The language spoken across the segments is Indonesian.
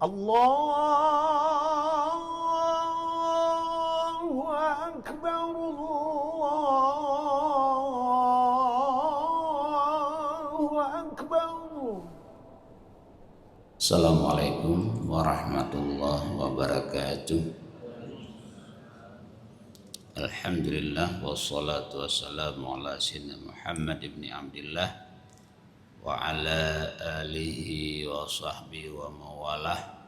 الله أكبر الله أكبر. Assalamualaikum warahmatullahi wabarakatuh. Alhamdulillah wassalatu wassalamu ala sayyidina Muhammad ibn Abdillah wa ala alihi wa sahbihi wa mawalah.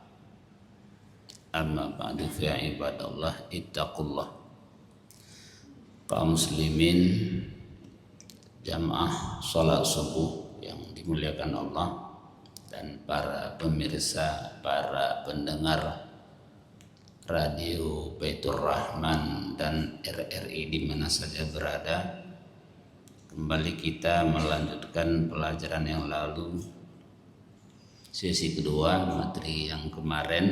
Amma ba'du fa ibadallah ittaqullah. Kaum muslimin jamaah salat subuh yang dimuliakan Allah dan para pemirsa, para pendengar Radio Baitur Rahman dan RRI di mana saja berada. Kembali kita melanjutkan pelajaran yang lalu, sesi kedua materi yang kemarin,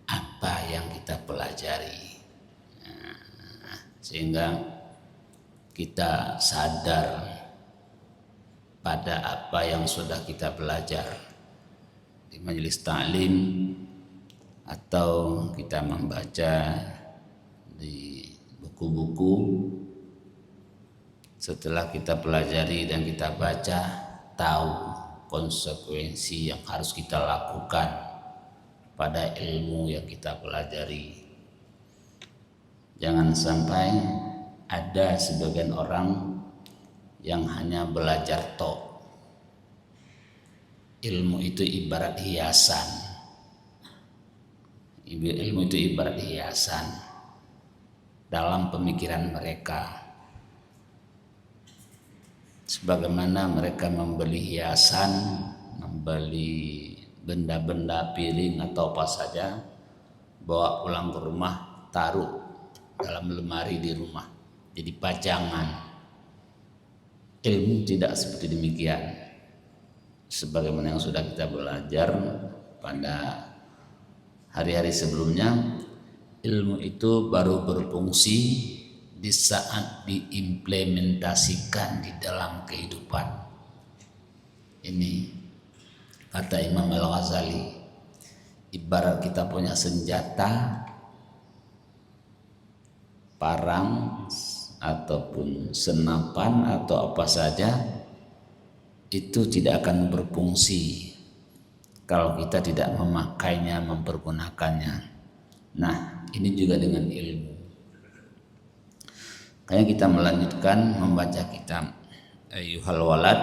apa yang kita pelajari. Sehingga kita sadar pada apa yang sudah kita belajar di majelis ta'lim atau kita membaca di buku-buku. Setelah kita pelajari dan kita baca, tahu konsekuensi yang harus kita lakukan pada ilmu yang kita pelajari. Jangan sampai ada sebagian orang yang hanya belajar tok. Ilmu itu ibarat hiasan. Ilmu itu ibarat hiasan dalam pemikiran mereka. Sebagaimana mereka membeli hiasan, membeli benda-benda piring atau apa saja, bawa pulang ke rumah, taruh dalam lemari di rumah, jadi pajangan. Ilmu tidak seperti demikian. Sebagaimana yang sudah kita belajar pada hari-hari sebelumnya, ilmu itu baru berfungsi di saat diimplementasikan di dalam kehidupan. Ini kata Imam Al-Ghazali, ibarat kita punya senjata, parang ataupun senapan atau apa saja, itu tidak akan berfungsi kalau kita tidak memakainya, mempergunakannya. Nah, ini juga dengan ilmu. Kayaknya kita melanjutkan membaca kitab Ayyuhal Walad.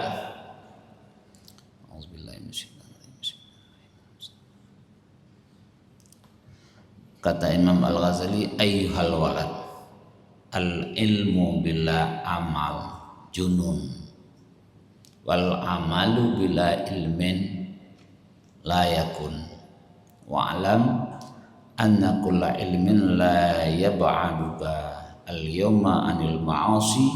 Kata Imam Al-Ghazali, Ayyuhal Walad, al-ilmu bila amal junun, wal amalu bila ilmin la yakun, wa'alam anna kulla ilmin la yab'aduka al-yawma anil ma'asi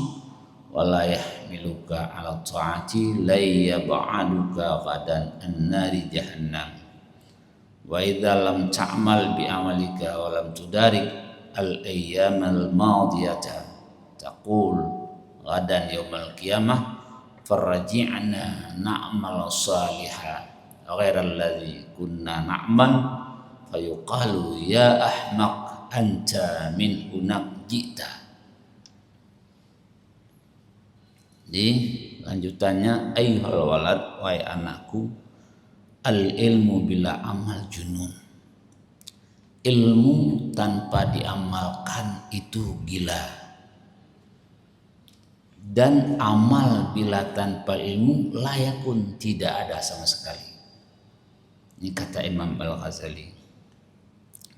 wa la yahmiluka ala ta'ati la yab'aduka ghadan an-nari jahannam. Wa idza lam ta'mal bi amalika wa lam tudarik al-ayyam al-madiyata taqul ghadan yawmal qiyamah farji'na na'mal salihah ghairal ladzi kunna na'mal fayuqalu ya ahmaq anta min hunak jita. Di lanjutannya, ayyuhal walad, wahai anakku, al ilmu bila amal junun. Ilmu tanpa diamalkan itu gila. Dan amal bila tanpa ilmu layakun, tidak ada sama sekali. Ini kata Imam Al-Ghazali.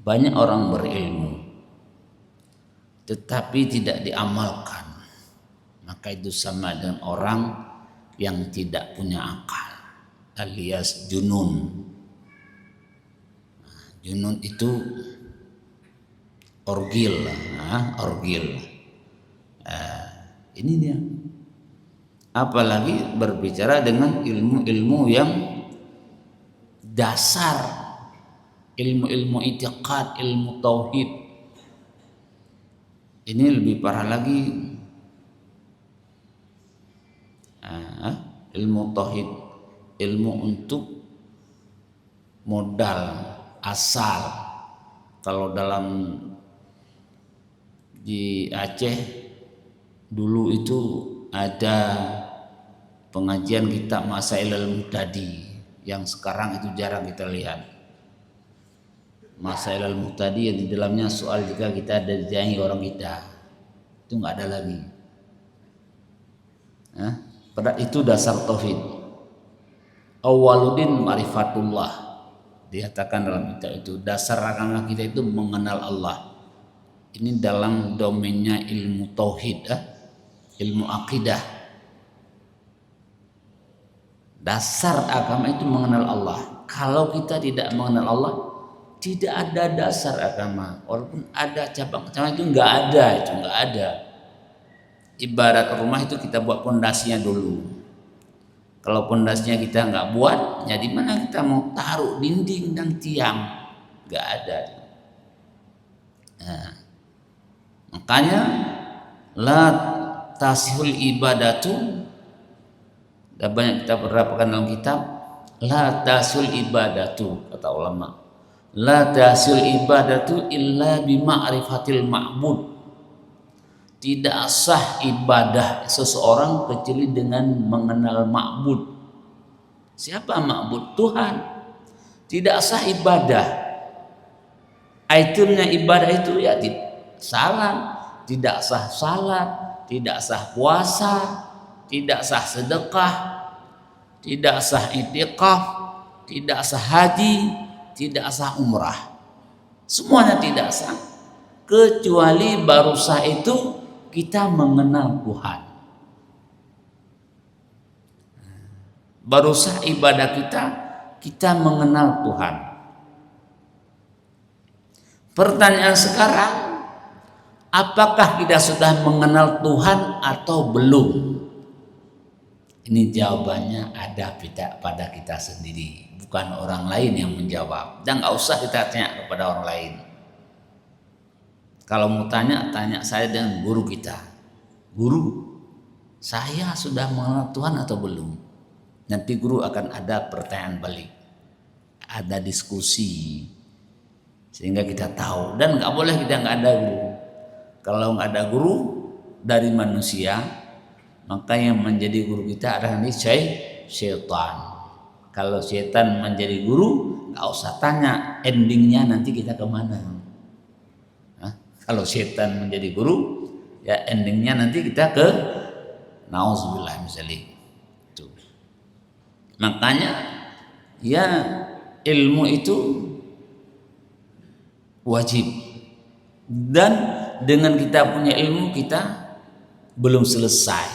Banyak orang berilmu tetapi tidak diamalkan, maka itu sama dengan orang yang tidak punya akal, alias junun. Junun itu orgil, orgil. Ini dia. Apalagi berbicara dengan ilmu-ilmu yang dasar, ilmu-ilmu i'tiqad, ilmu tauhid. Ini lebih parah lagi. Ilmu tauhid, ilmu untuk modal asal. Kalau dalam di Aceh dulu itu ada pengajian kitab Masailul Muhtadi yang sekarang itu jarang kita lihat. Masailul Muhtadi yang di dalamnya soal jika kita disayangi orang kita, itu nggak ada lagi. Pada itu dasar tauhid. Awwaluddin ma'rifatullah, dikatakan dalam kitab itu dasar agama kita itu mengenal Allah. Ini dalam domainnya ilmu tauhid, ilmu akidah. Dasar agama itu mengenal Allah. Kalau kita tidak mengenal Allah, tidak ada dasar agama. Walaupun ada cabang-cabang itu nggak ada. Ibarat rumah itu kita buat pondasinya dulu. Kalau pondasinya kita nggak buat, ya di mana kita mau taruh dinding dan tiang? Nggak ada. Nah, makanya la tasihul ibadatu, dan banyak kita berapkan dalam kitab, la tasihul ibadatu, kata ulama, la tasihul ibadatu illa bima'rifatil ma'bud. Tidak sah ibadah seseorang kecuali dengan mengenal ma'bud. Siapa ma'bud? Tuhan. Tidak sah ibadah. Itemnya ibadah itu ya salat, tidak sah salat, tidak sah puasa, tidak sah sedekah, tidak sah i'tikaf, tidak sah haji, tidak sah umrah. Semuanya tidak sah. Kecuali baru sah itu kita mengenal Tuhan. Baru sah ibadah kita mengenal Tuhan. Pertanyaan sekarang, apakah kita sudah mengenal Tuhan atau belum? Ini jawabannya ada pada kita sendiri, bukan orang lain yang menjawab. Dan nggak usah kita tanya kepada orang lain. Kalau mau tanya saya dengan guru kita. Guru, saya sudah mengenal Tuhan atau belum? Nanti guru akan ada pertanyaan balik, ada diskusi, sehingga kita tahu. Dan nggak boleh kita nggak ada guru. Kalau nggak ada guru dari manusia, maka yang menjadi guru kita adalah syaitan. Kalau syaitan menjadi guru, nggak usah tanya endingnya nanti kita kemana. Kalau syaitan menjadi guru, ya endingnya nanti kita ke nauzubillah misalnya. Tuh. Makanya ya ilmu itu wajib. Dan dengan kita punya ilmu kita belum selesai.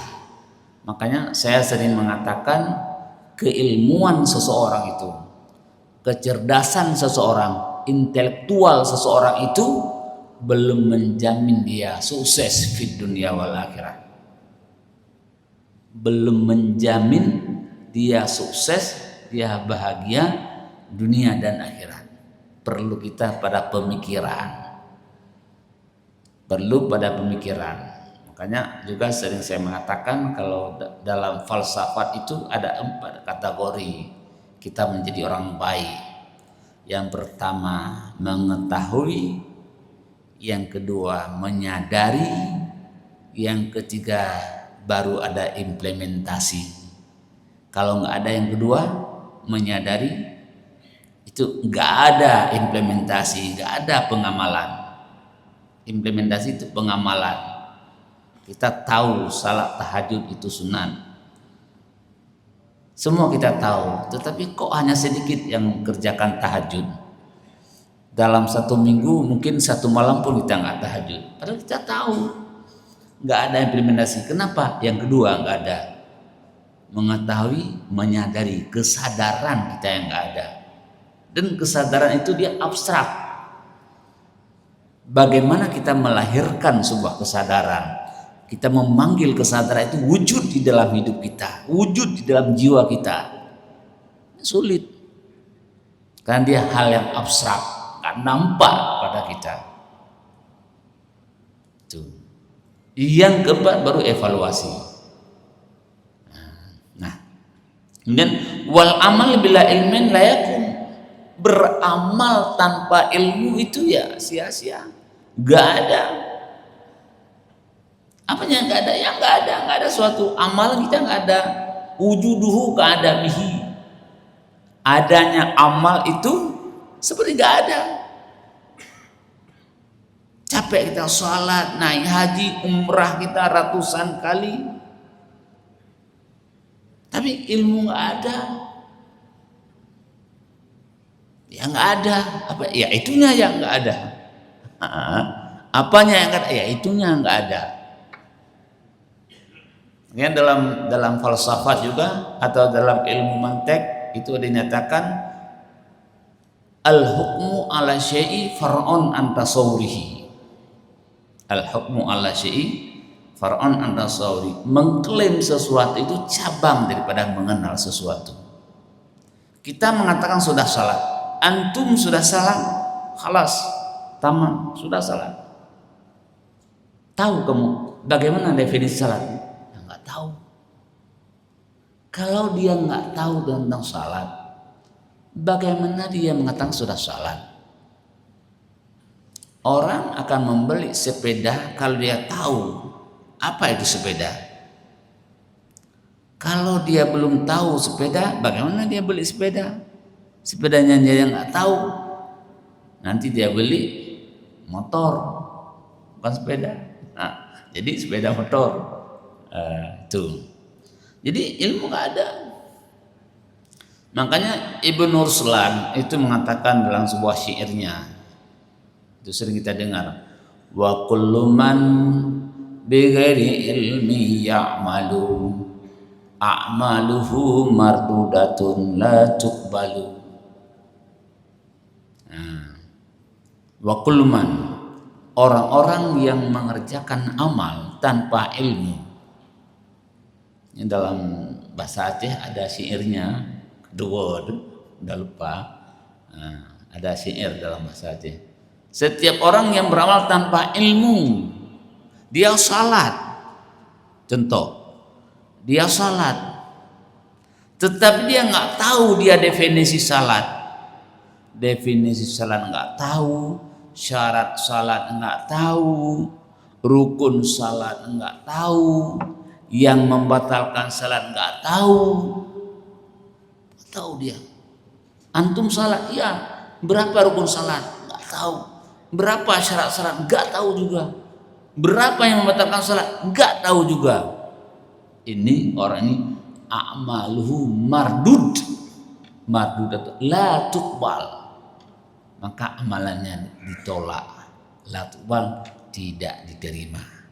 Makanya saya sering mengatakan keilmuan seseorang itu, kecerdasan seseorang, intelektual seseorang itu belum menjamin dia sukses di dunia wal akhirat. Belum menjamin dia sukses, dia bahagia dunia dan akhirat. Perlu kita pada pemikiran. Makanya juga sering saya mengatakan kalau dalam falsafat itu ada 4 kategori kita menjadi orang baik. Yang pertama mengetahui, yang kedua menyadari, yang ketiga baru ada implementasi. Kalau nggak ada yang kedua, menyadari, itu nggak ada implementasi, nggak ada pengamalan. Implementasi itu pengamalan. Kita tahu salat tahajud itu sunat, semua kita tahu, tetapi kok hanya sedikit yang kerjakan tahajud. Dalam 1 minggu mungkin 1 malam pun kita nggak tahajud. Padahal kita tahu nggak ada implementasi. Kenapa? Yang kedua nggak ada. Mengetahui, menyadari, kesadaran kita yang nggak ada. Dan kesadaran itu dia abstrak. Bagaimana kita melahirkan sebuah kesadaran? Kita memanggil kesadaran itu wujud di dalam hidup kita, wujud di dalam jiwa kita. Sulit. Karena dia hal yang abstrak. Gak nampak pada kita. Tuh. Yang keempat baru evaluasi. Nah, kemudian wal amal bila ilmin la yakun. Beramal tanpa ilmu itu ya sia-sia, nggak ada. Apanya nggak ada? Ya nggak ada suatu amalan kita nggak ada. Wujuduhu ka'adamihi. Adanya amal itu seperti nggak ada. Capek kita sholat, naik haji, umrah kita ratusan kali, tapi ilmu nggak ada. Ya nggak ada. Apa? Ya itunya yang nggak ada. Apanya yang nggak ada? Ya itunya nggak ada. Ya, dalam falsafat juga atau dalam ilmu mantek itu dinyatakan al-hukmu ala syai'i far'un an tasawwurihi. Al-hukmu ala syai'i far'un an tasawwuri. Mengklaim sesuatu itu cabang daripada mengenal sesuatu. Kita mengatakan sudah salat, antum sudah salat, khalas, tamam, sudah salat. Tahu kamu bagaimana definisi salat? Nggak tahu. Kalau dia nggak tahu tentang salat, bagaimana dia mengatakan sudah salat? Orang akan membeli sepeda kalau dia tahu apa itu sepeda. Kalau dia belum tahu sepeda, bagaimana dia beli sepeda? Sepedanya dia nggak tahu, nanti dia beli motor, bukan sepeda. Nah, jadi sepeda motor. Tuh. Jadi ilmu nggak ada. Makanya Ibnu Ruslan itu mengatakan dalam sebuah syairnya, itu sering kita dengar, wa kullu man bighairi ilmi ya'malu a'maluhu mardudatun la tuqbalu. Wa kullu man, orang-orang yang mengerjakan amal tanpa ilmu. Ini dalam bahasa Aceh ada syairnya, kedua udah lupa. Ada syair dalam bahasa Aceh. Setiap orang yang beramal tanpa ilmu, dia salat. Contoh, dia salat, tetapi dia nggak tahu dia definisi salat. Definisi salat nggak tahu, syarat salat nggak tahu, rukun salat nggak tahu, yang membatalkan salat nggak tahu dia. Antum salat, ya, berapa rukun salat nggak tahu, berapa syarat salat nggak tahu juga, berapa yang membatalkan salat nggak tahu juga. Ini orang ini a'maluhu mardudat la tuqbal, maka amalannya ditolak, la tuqbal, tidak diterima.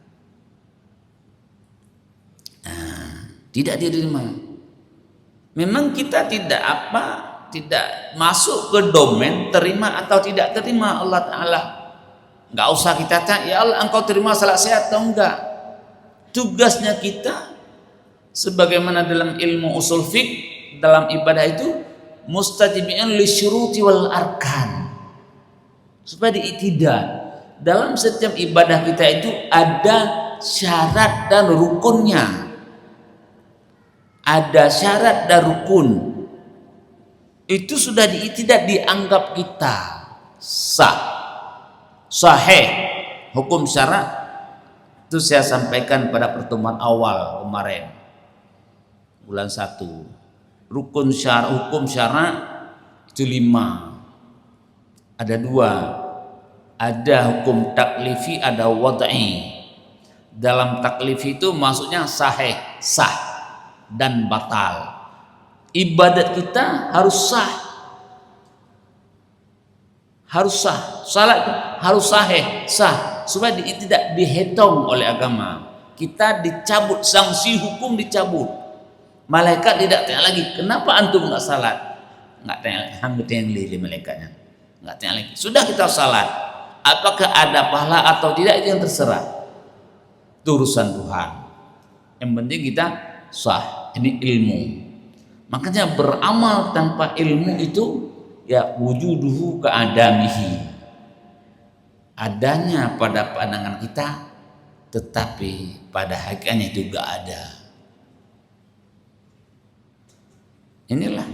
Tidak diterima. Memang kita tidak masuk ke domain terima atau tidak terima Allah Ta'ala. Nggak usah kita tanya, ya Allah engkau terima salat saya atau enggak. Tugasnya kita sebagaimana dalam ilmu usul fiqh, dalam ibadah itu mustajibian li syuruti wal arkan, supaya diiktidal. Dalam setiap ibadah kita itu ada syarat dan rukunnya. Ada syarat dan rukun. Itu sudah tidak dianggap kita sah, sahih. Hukum syarat itu saya sampaikan pada pertemuan awal kemarin, bulan 1. Rukun syarat, hukum syarat itu 5. Ada 2. Ada hukum taklifi, ada wad'i. Dalam taklifi itu maksudnya sahih, sah dan batal. Ibadat kita harus sah, salat harus sahih, sah, supaya tidak dihitung oleh agama. Kita dicabut, sanksi hukum dicabut. Malaikat tidak tanya lagi, kenapa antum nggak salat? Nggak tanya, yang lili malaikatnya, nggak tanya lagi. Sudah kita salat, apakah ada pahala atau tidak itu yang terserah, itu urusan Tuhan. Yang penting kita sah. Ini ilmu. Makanya beramal tanpa ilmu itu ya wujuduhu ka'adamihi. Adanya pada pandangan kita, tetapi pada hakikatnya itu gak ada. Inilah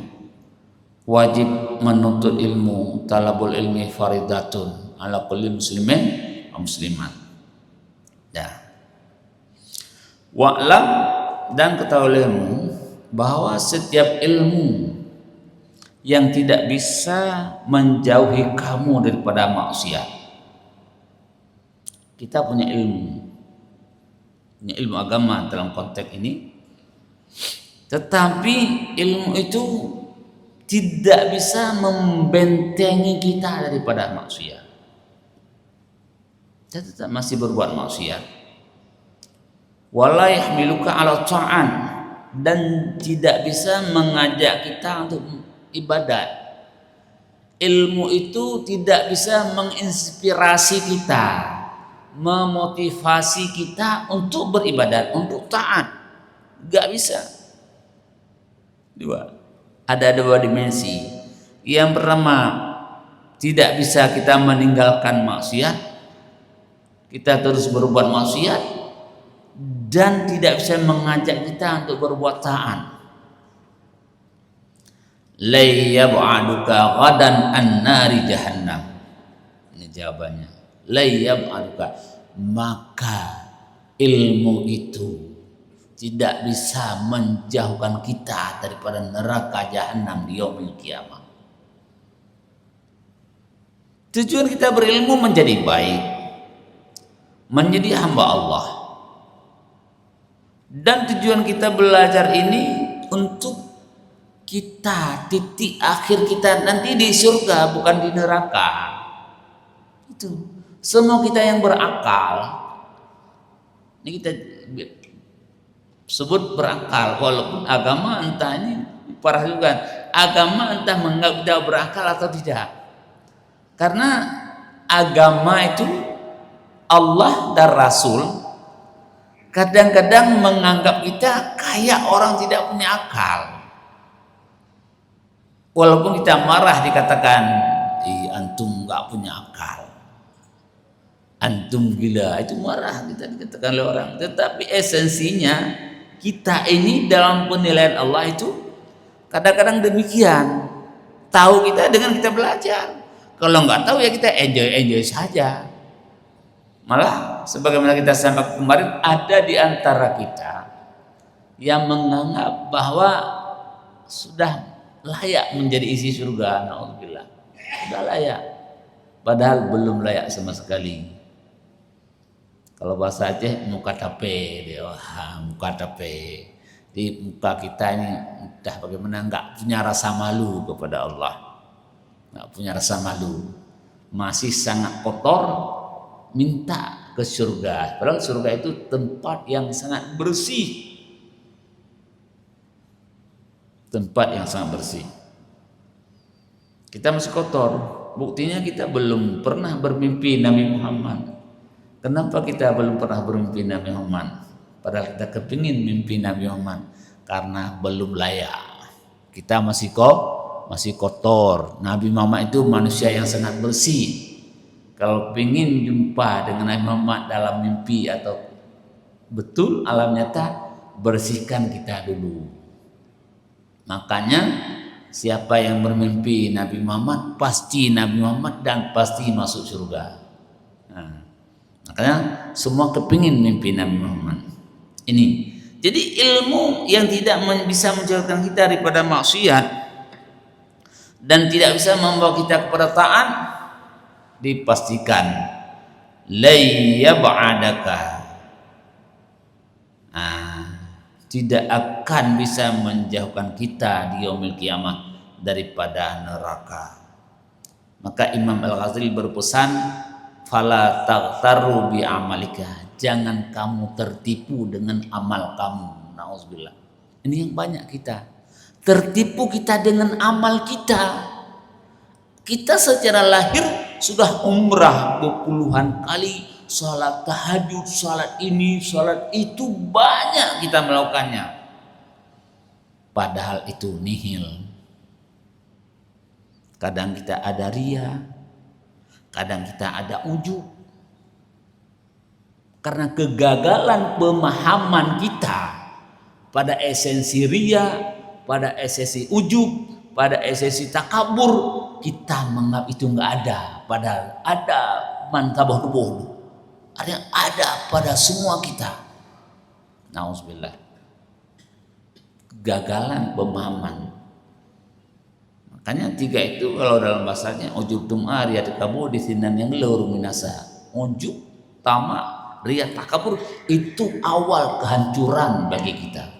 wajib menuntut ilmu, talabul ilmi faridatun ala kulli muslimin wa muslimat. Ya. Wa'lam, dan ketahuilah bahwa setiap ilmu yang tidak bisa menjauhi kamu daripada maksiat. Kita punya ilmu agama dalam konteks ini, tetapi ilmu itu tidak bisa membentengi kita daripada maksiat. Kita tetap masih berbuat maksiat. Wala yahmiluka ala ta'an, dan tidak bisa mengajak kita untuk ibadat. Ilmu itu tidak bisa menginspirasi kita, memotivasi kita untuk beribadat, untuk taat. Gak bisa. Ada dua dimensi. Yang pertama, tidak bisa kita meninggalkan maksiat, kita terus berbuat maksiat, dan tidak bisa mengajak kita untuk berbuat taat. La yab'aduka ghadan an-nari jahannam. Ini jawabannya. La yab'aduka, maka ilmu itu tidak bisa menjauhkan kita daripada neraka jahanam di yaumil kiamah. Tujuan kita berilmu menjadi baik, menjadi hamba Allah. Dan tujuan kita belajar ini untuk kita, titik akhir kita nanti di surga, bukan di neraka. Itu semua kita yang berakal, ini kita sebut berakal, walaupun agama entah ini parah juga, agama entah menganggap kita berakal atau tidak, karena agama itu Allah dan Rasul kadang-kadang menganggap kita kayak orang tidak punya akal. Walaupun kita marah dikatakan, antum nggak punya akal, antum gila, itu marah kita dikatakan oleh orang. Tetapi esensinya kita ini dalam penilaian Allah itu kadang-kadang demikian. Tahu kita dengan kita belajar. Kalau nggak tahu ya kita enjoy saja. Malah sebagaimana kita sampaikan kemarin, ada di antara kita yang menganggap bahwa sudah layak menjadi isi surga, naudzubillah. Sudah layak, padahal belum layak sama sekali. Kalau bahasa Aceh muka tape, muka tape. Di muka kita ini entah bagaimana nggak punya rasa malu kepada Allah, nggak punya rasa malu, masih sangat kotor, minta ke surga. Padahal surga itu tempat yang sangat bersih. Tempat yang sangat bersih. Kita masih kotor. Buktinya kita belum pernah bermimpi Nabi Muhammad. Kenapa kita belum pernah bermimpi Nabi Muhammad? Padahal kita kepingin mimpi Nabi Muhammad. Karena belum layak. Kita masih kotor. Nabi Muhammad itu manusia yang sangat bersih. Kalau ingin jumpa dengan Nabi Muhammad dalam mimpi atau betul alam nyata, bersihkan kita dulu. Makanya siapa yang bermimpi Nabi Muhammad, pasti Nabi Muhammad dan pasti masuk surga. Nah, makanya semua kepingin mimpi Nabi Muhammad. Ini. Jadi ilmu yang tidak bisa menjauhkan kita daripada maksiat dan tidak bisa membawa kita kepada taat, dipastikan la yab'adaka, tidak akan bisa menjauhkan kita di yaumil kiamah daripada neraka. Maka Imam Al-Ghazali berpesan, fala taghtaru bi amalika, jangan kamu tertipu dengan amal kamu. Nauzubillah. Ini yang banyak kita tertipu kita dengan amal kita. Kita secara lahir sudah umrah berpuluhan kali, salat tahajud, salat ini, salat itu, banyak kita melakukannya. Padahal itu nihil. Kadang kita ada ria, kadang kita ada ujub. Karena kegagalan pemahaman kita pada esensi ria, pada esensi ujub, pada esensi takabur, kita menganggap itu nggak ada, padahal ada mantabah bodoh. Artinya ada pada semua kita. Nauzubillah. Kegagalan pemahaman. Makanya tiga itu kalau dalam bahasanya ujub tum'a riya takabur di sinan yang lur minasa. Ujub, tamak, riya takabur itu awal kehancuran bagi kita.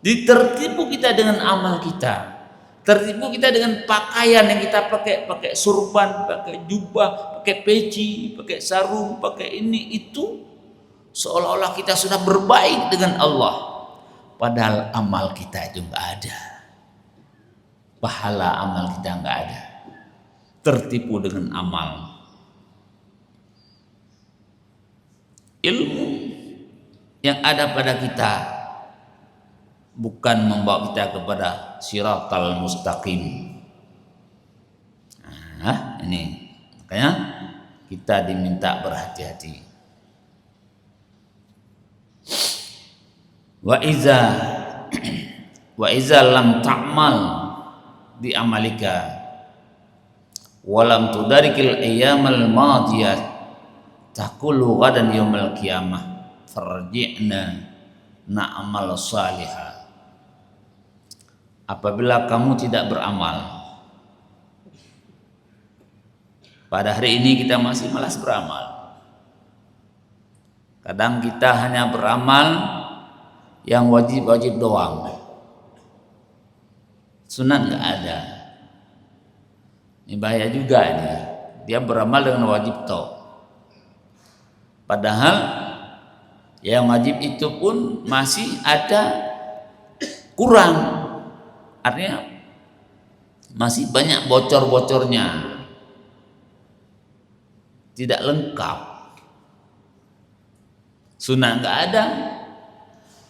Ditertipu kita dengan amal kita. Tertipu kita dengan pakaian yang kita pakai surban, pakai jubah, pakai peci, pakai sarung, pakai ini itu seolah-olah kita sudah berbaik dengan Allah. Padahal amal kita itu nggak ada. Pahala amal kita nggak ada. Tertipu dengan amal. Ilmu yang ada pada kita bukan membawa kita kepada siratal mustaqim. Nah, ini makanya kita diminta berhati-hati. Wa iza lam ta'mal bi amalika wa lam tudarikil ayyamal madiyah taqulu ghadan yaumil qiyamah farji'na na'mal salihah. Apabila kamu tidak beramal, pada hari ini kita masih malas beramal. Kadang kita hanya beramal yang wajib-wajib doang, sunat nggak ada. Ini bahaya juga ini. Dia beramal dengan wajib toh. Padahal yang wajib itu pun masih ada kurang. Artinya masih banyak bocor-bocornya, tidak lengkap. Sunnah nggak ada.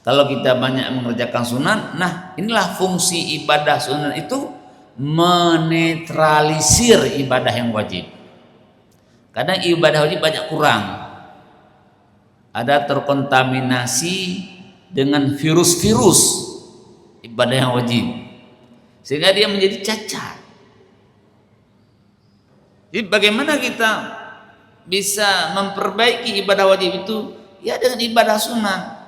Kalau kita banyak mengerjakan sunnah, nah inilah fungsi ibadah sunnah itu menetralisir ibadah yang wajib. Kadang ibadah wajib banyak kurang, ada terkontaminasi dengan virus-virus ibadah yang wajib, sehingga dia menjadi cacat. Jadi bagaimana kita bisa memperbaiki ibadah wajib itu? Ya dengan ibadah sunnah.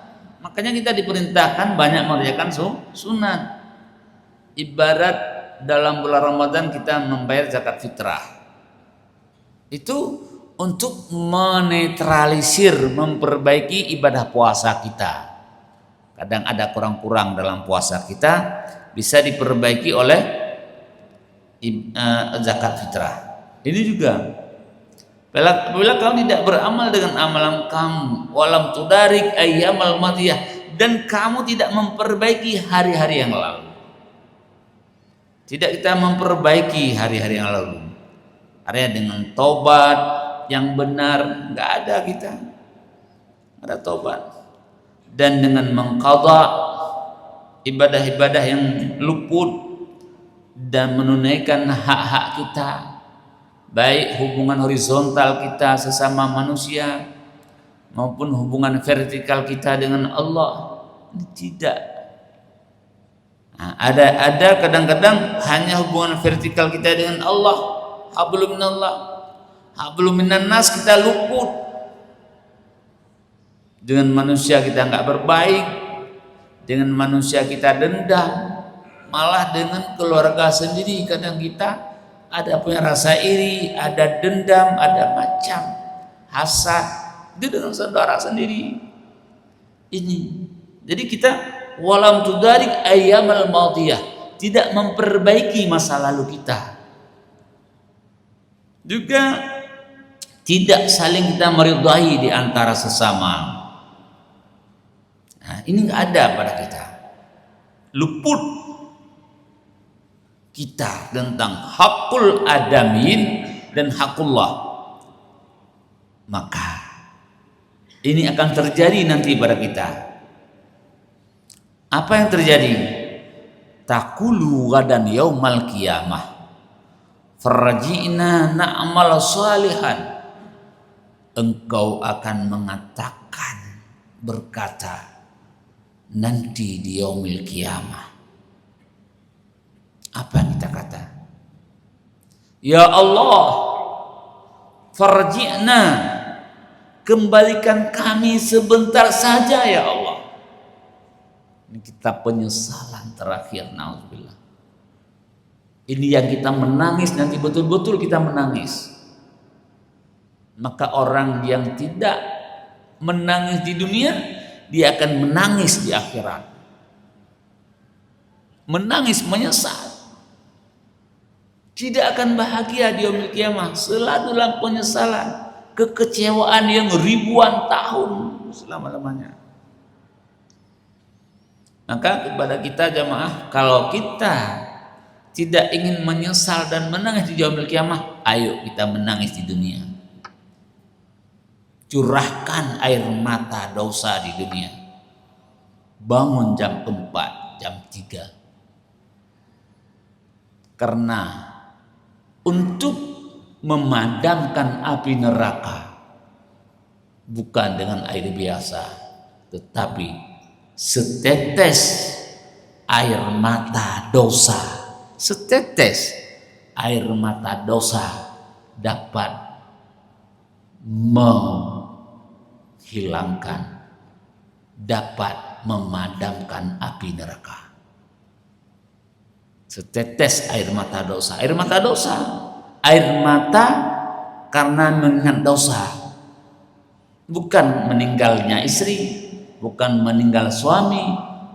Makanya kita diperintahkan banyak mengerjakan sunnah. Ibarat dalam bulan Ramadan kita membayar zakat fitrah, itu untuk menetralisir, memperbaiki ibadah puasa kita. Kadang ada kurang-kurang dalam puasa kita, bisa diperbaiki oleh zakat fitrah. Ini juga apabila kamu tidak beramal dengan amalan kamu, walam tudarik ayyamal madiyah, dan kamu tidak memperbaiki hari-hari yang lalu. Tidak kita memperbaiki hari-hari yang lalu. Artinya dengan tobat yang benar, nggak ada kita. Ada tobat. Dan dengan mengqadha ibadah-ibadah yang luput dan menunaikan hak-hak kita, baik hubungan horizontal kita sesama manusia maupun hubungan vertikal kita dengan Allah. Tidak. Nah, ada kadang-kadang hanya hubungan vertikal kita dengan Allah, hablum minallah, hablum minan nas, kita luput. Dengan manusia kita nggak berbaik, dengan manusia kita dendam, malah dengan keluarga sendiri kadang kita ada punya rasa iri, ada dendam, ada macam hasad, itu dengan saudara sendiri. Ini, jadi kita walam tudarik ayyamal madiyah, tidak memperbaiki masa lalu kita. Juga tidak saling kita meridai di antara sesama. Nah, ini nggak ada pada kita. Luput kita tentang hakul adamin dan hakullah. Maka ini akan terjadi nanti pada kita. Apa yang terjadi? Taqulu ghadan yaumal qiyamah farji'na na'mal salihan. Engkau akan mengatakan, berkata nanti di yaumil qiyamah, Apa yang kita kata? Ya Allah, farji'na, kembalikan kami sebentar saja ya Allah. Ini kita penyesalan terakhir, naudzubillah. Ini yang kita menangis, nanti betul-betul kita menangis. Maka orang yang tidak menangis di dunia, dia akan menangis di akhirat. Menangis, menyesal. Tidak akan bahagia di yaumil qiyamah, selalu dalam penyesalan, kekecewaan yang ribuan tahun selama-lamanya. Maka kepada kita jamaah, kalau kita tidak ingin menyesal dan menangis di yaumil qiyamah, ayo kita menangis di dunia. Curahkan air mata dosa di dunia. Bangun jam 4, jam 3. Karena untuk memadamkan api neraka bukan dengan air biasa, tetapi setetes air mata dosa, setetes air mata dosa dapat menghilangkan, dapat memadamkan api neraka. Setetes air mata dosa, air mata dosa, air mata karena mengingat dosa, bukan meninggalnya istri, bukan meninggal suami,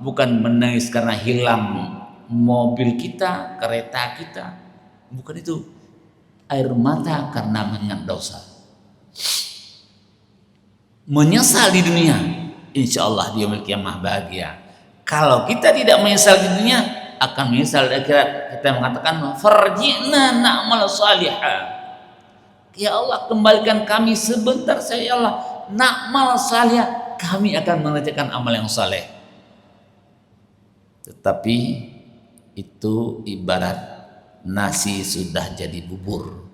bukan menangis karena hilang mobil kita, kereta kita, bukan itu. Air mata karena mengingat dosa. Menyesal di dunia, insya Allah di yaumil qiyamah bahagia. Kalau kita tidak menyesal di dunia, akan menyesal di akhirat. Kita mengatakan farji'na na'mal salihah. Ya Allah, kembalikan kami sebentar saja ya Allah, na'mal salihah, kami akan mengerjakan amal yang saleh. Tetapi itu ibarat nasi sudah jadi bubur,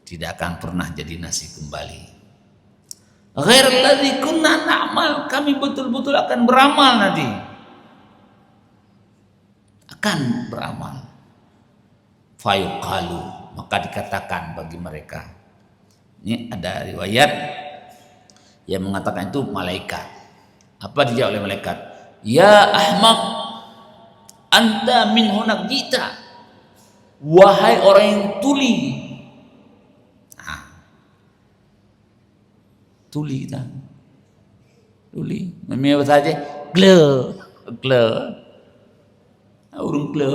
tidak akan pernah jadi nasi kembali. Ghairul ladzi kunna na'mal, kami betul-betul akan beramal nanti. Akan beramal. Fayuqalu, maka dikatakan bagi mereka. Ini ada riwayat yang mengatakan itu malaikat. Apa dijawab oleh malaikat? Ya ahmaq, anta min hunak jita. Wahai orang yang tuli. Tuli kita. Tuli. Namanya apa saja? Gle. Urung gle.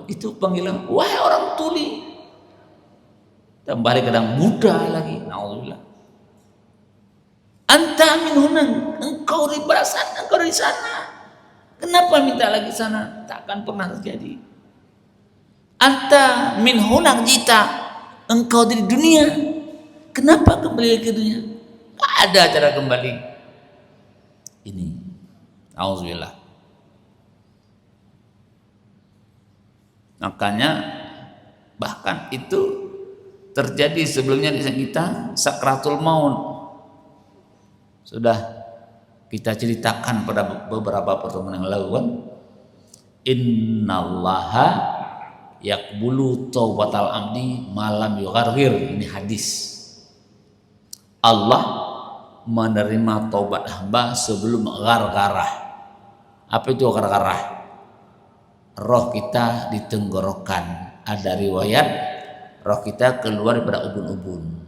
Itu panggilan. Wahai orang tuli. Dan balik kadang Buddha lagi. Na'udzubillah. Anta min hunan. Engkau di sana. Engkau di sana. Kenapa minta lagi sana? Takkan pernah terjadi. Anta min hunak jita. Engkau di dunia. Kenapa kembali ke dunia? Gak ada cara kembali. Ini. Auzubillah. Makanya bahkan itu terjadi sebelumnya di kita sakratul maut. Sudah kita ceritakan pada beberapa pertemuan yang lalu kan. Innallaha yaqbulu taubatal abdi malam yugharghir. Ini hadis. Allah menerima taubat hamba sebelum gargarah. Apa itu gargarah? Roh kita di tenggorokan. Ada riwayat roh kita keluar daripada ubun-ubun.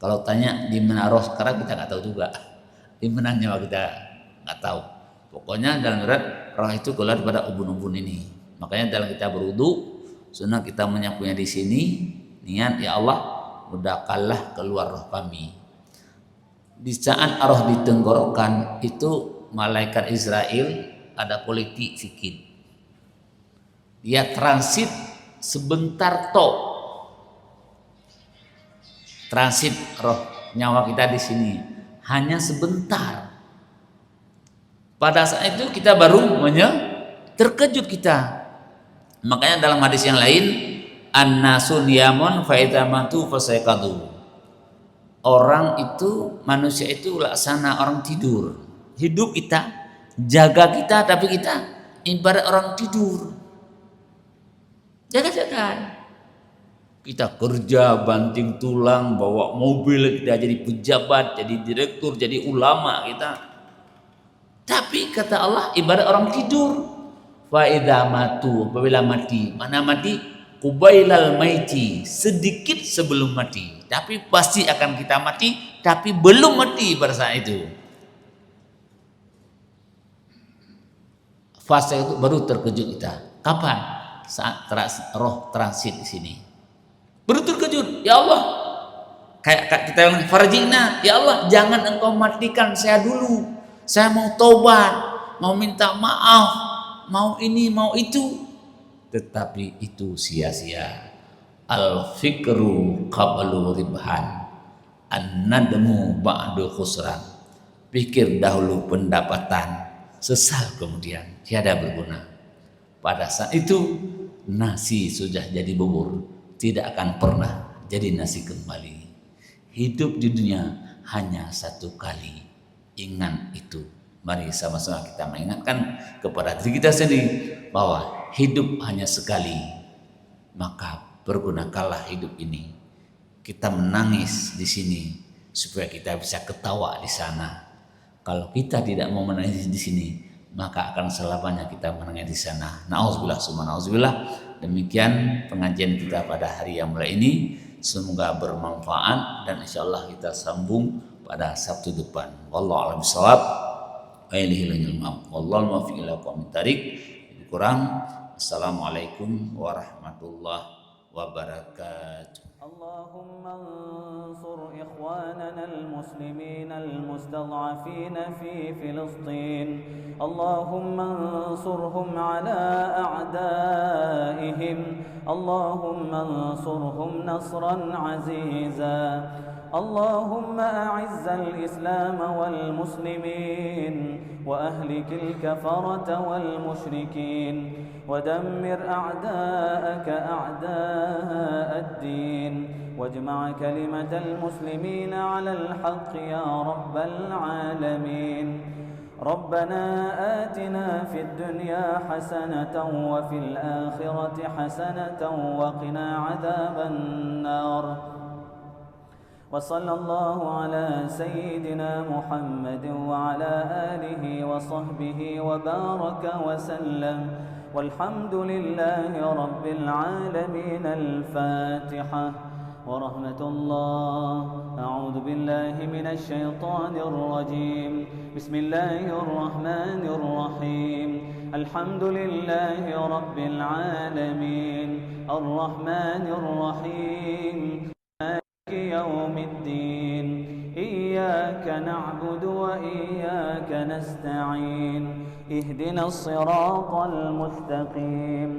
Kalau tanya di mana roh sekarang, kita nggak tahu juga. Di mana nyawa kita nggak tahu. Pokoknya dalam riwayat roh itu keluar daripada ubun-ubun ini. Makanya dalam kita berwudu, sunnah kita menyapunya di sini, niat ya Allah, mudahkanlah keluar roh kami. Di saat roh di tenggorokan itu malaikat Israel ada politik sikit. Dia transit sebentar transit roh nyawa kita di sini hanya sebentar. Pada saat itu kita baru terkejut kita. Makanya dalam hadis yang lain, an-nasu niyamun fa idza matu fasayqadu. Orang itu, manusia itu laksana orang tidur. Hidup kita, jaga kita, tapi kita ibarat orang tidur. Jaga-jaga. Kita kerja banting tulang, bawa mobil, kita jadi pejabat, jadi direktur, jadi ulama kita. Tapi kata Allah ibarat orang tidur. Fa idza matu, apabila mati, mana mati? Kubailal maiti, sedikit sebelum mati. Tapi pasti akan kita mati, tapi belum mati pada saat itu. Fase itu baru terkejut kita. Kapan? Saat roh transit di sini. Baru terkejut, ya Allah. Kayak kita bilang farjina, ya Allah, jangan engkau matikan saya dulu. Saya mau taubat, mau minta maaf, mau ini, mau itu. Tetapi itu sia-sia. Al-fikru qablu ribhan, an-nadmu ba'du khusran. Pikir dahulu pendapatan, sesal kemudian tiada berguna. Pada saat itu nasi sudah jadi bubur, tidak akan pernah jadi nasi kembali. Hidup di dunia hanya satu kali. Ingat itu. Mari sama-sama kita mengingatkan kepada diri kita sendiri bahwa hidup hanya sekali. Maka pergunakanlah hidup ini. Kita menangis di sini supaya kita bisa ketawa di sana. Kalau kita tidak mau menangis di sini, maka akan selamanya kita menangis di sana. Nauzubillah summa nauzubillah. Demikian pengajian kita pada hari yang mulai ini. Semoga bermanfaat dan insyaallah kita sambung pada Sabtu depan. Wallahu a'lam bishawab. Wallahu muwaffiq ila aqwamit thariq. Kurang. Assalamualaikum warahmatullahi wabarakatuh. اللهم انصر إخواننا المسلمين المستضعفين في فلسطين اللهم انصرهم على أعدائهم اللهم انصرهم نصرا عزيزا اللهم أعز الإسلام والمسلمين وأهلك الكفرة والمشركين ودمر أعداءك أعداء الدين واجمع كلمة المسلمين على الحق يا رب العالمين ربنا آتنا في الدنيا حسنة وفي الآخرة حسنة وقنا عذاب النار وصلى الله على سيدنا محمد وعلى آله وصحبه وبارك وسلم والحمد لله رب العالمين. الفاتحة. ورحمة الله. أعوذ بالله من الشيطان الرجيم. بسم الله الرحمن الرحيم. الحمد لله رب العالمين الرحمن الرحيم مالك يوم الدين إياك نعبد وإياك نستعين اهدنا الصراط المستقيم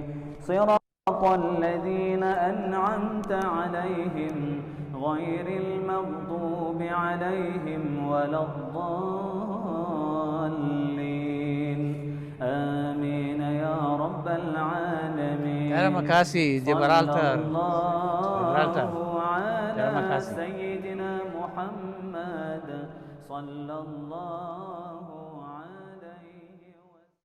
صراط الذين أنعمت عليهم غير المغضوب عليهم ولا الضالين آمين يا رب العالمين. Terima kasih Gibraltar. على سيدنا محمد صلى الله